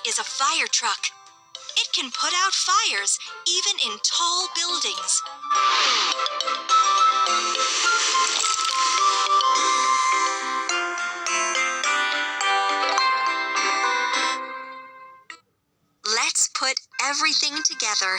is a fire truck. It can put out fires even in tall buildings. Let's put everything together.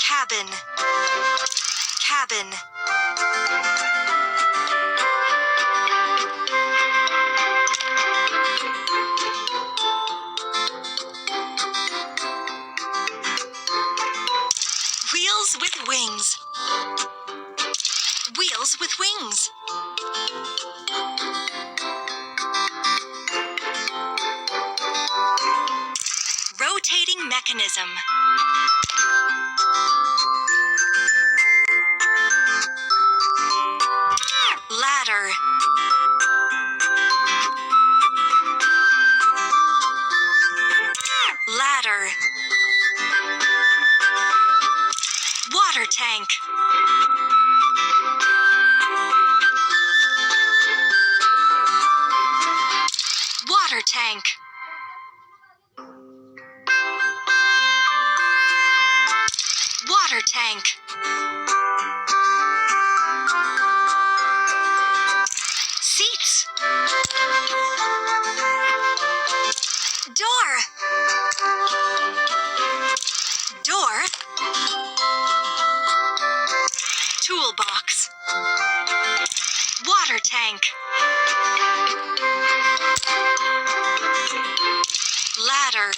Cabin, cabin. Wheels with wings. Wheels with wings. Rotating mechanism. Ladder. Ladder. Water tank. Water tank. Water tank. Seats. Door. Door. Toolbox. Water tank. Ladder.